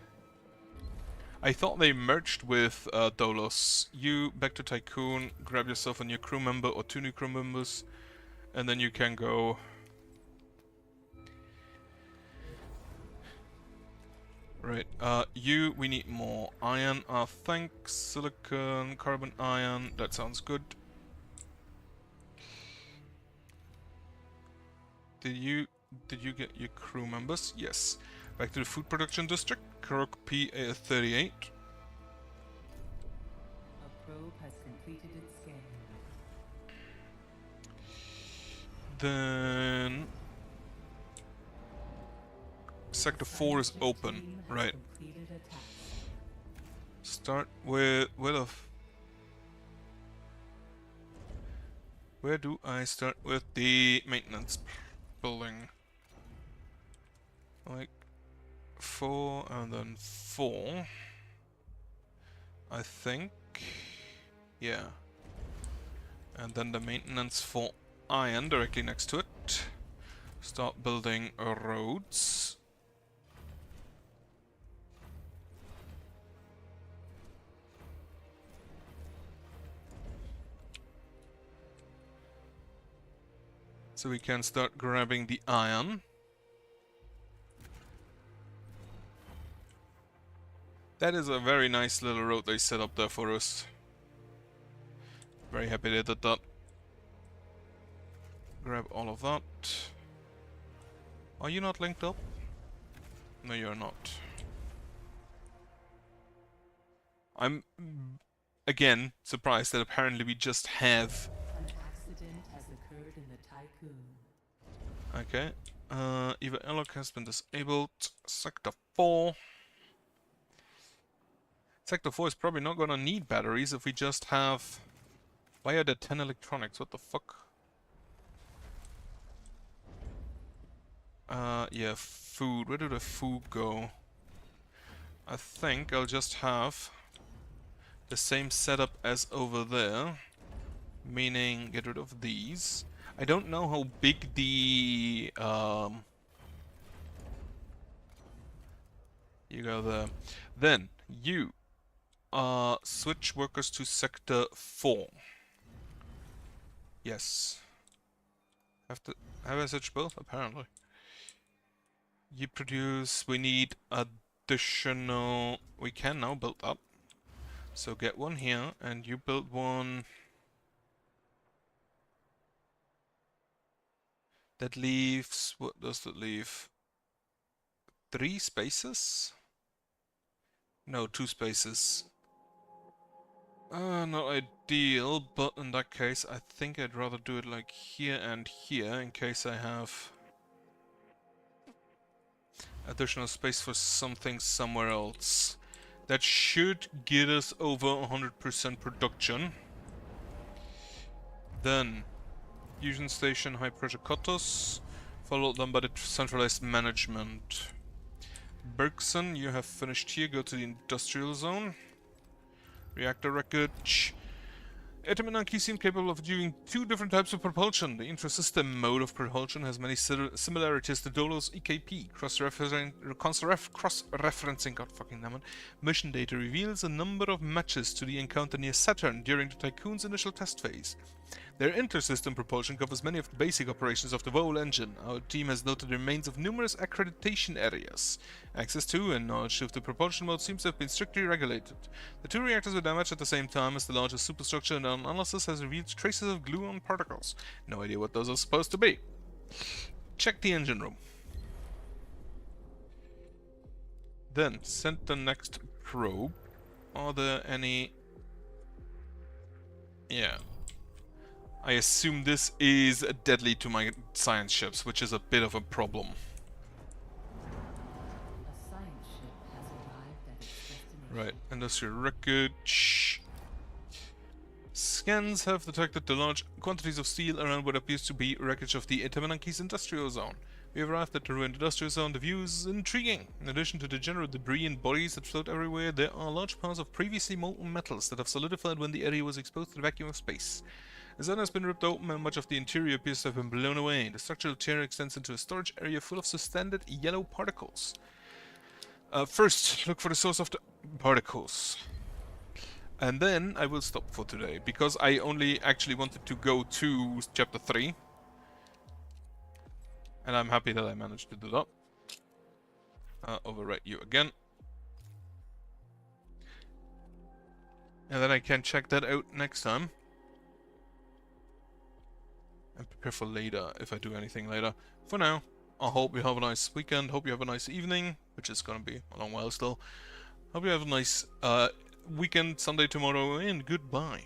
Speaker 1: Dolos. You back to Tycoon, grab yourself a new crew member or two new crew members, and then you can go... Right, we need more iron, thanks, silicon, carbon, iron, that sounds good. Did you get your crew members? Yes. Back to the food production district, Krok P38.
Speaker 2: A probe has completed its scan.
Speaker 1: Then... Sector 4 is open, right. Start with a... Where do I start with the maintenance building? Like 4 and then 4. I think. Yeah. And then the maintenance for iron directly next to it. Start building roads. So we can start grabbing the iron. That is a very nice little road they set up there for us. Very happy they did that. Grab all of that. Are you not linked up? No, you're not. I'm, again, surprised that apparently we just have...
Speaker 2: An accident has occurred in the Tycoon.
Speaker 1: Okay. Eva Elok has been disabled. Sector 4. Sector 4 is probably not gonna need batteries if we just have... Why are there 10 electronics? What the fuck? Yeah, food. Where did the food go? I think I'll just have the same setup as over there. Meaning, get rid of these. I don't know how big the... You go there. Then, you... switch workers to Sector 4. Yes. Have I switched both? Apparently. You produce... We need additional... We can now build up. So get one here, and you build one... That leaves... What does that leave? 3 spaces? No, 2 spaces. Not ideal, but in that case I think I'd rather do it like here and here, in case I have additional space for something somewhere else. That should get us over 100% production. Then, fusion station, high pressure cutters, followed then by the centralized management. Bergson, you have finished here, go to the industrial zone. Reactor wreckage. Etaminanki seem capable of doing 2 different types of propulsion. The intrasystem mode of propulsion has many similarities to Dolo's EKP. Cross-referencing, god fucking damn it, mission data reveals a number of matches to the encounter near Saturn during the Tycoon's initial test phase. Their intersystem propulsion covers many of the basic operations of the Vole engine. Our team has noted the remains of numerous accreditation areas. Access to and knowledge of the propulsion mode seems to have been strictly regulated. The 2 reactors were damaged at the same time as the largest superstructure, and analysis has revealed traces of gluon particles. No idea what those are supposed to be. Check the engine room. Then, send the next probe Are there any... Yeah. I assume this is deadly to my science ships, which is a bit of a problem.
Speaker 2: A science ship has arrived at its destination.
Speaker 1: Right, industrial wreckage. Scans have detected the large quantities of steel around what appears to be wreckage of the Itamanakis industrial zone. We have arrived at the ruined industrial zone. The view is intriguing. In addition to the general debris and bodies that float everywhere, there are large piles of previously molten metals that have solidified when the area was exposed to the vacuum of space. The zone has been ripped open and much of the interior appears to have been blown away. The structural tear extends into a storage area full of suspended yellow particles. First, look for the source of the particles. And then I will stop for today, because I only actually wanted to go to chapter 3. And I'm happy that I managed to do that. Overwrite you again. And then I can check that out next time. And prepare for later, if I do anything later. For now, I hope you have a nice weekend, hope you have a nice evening, which is gonna be a long while still. Hope you have a nice weekend, Sunday tomorrow, and goodbye.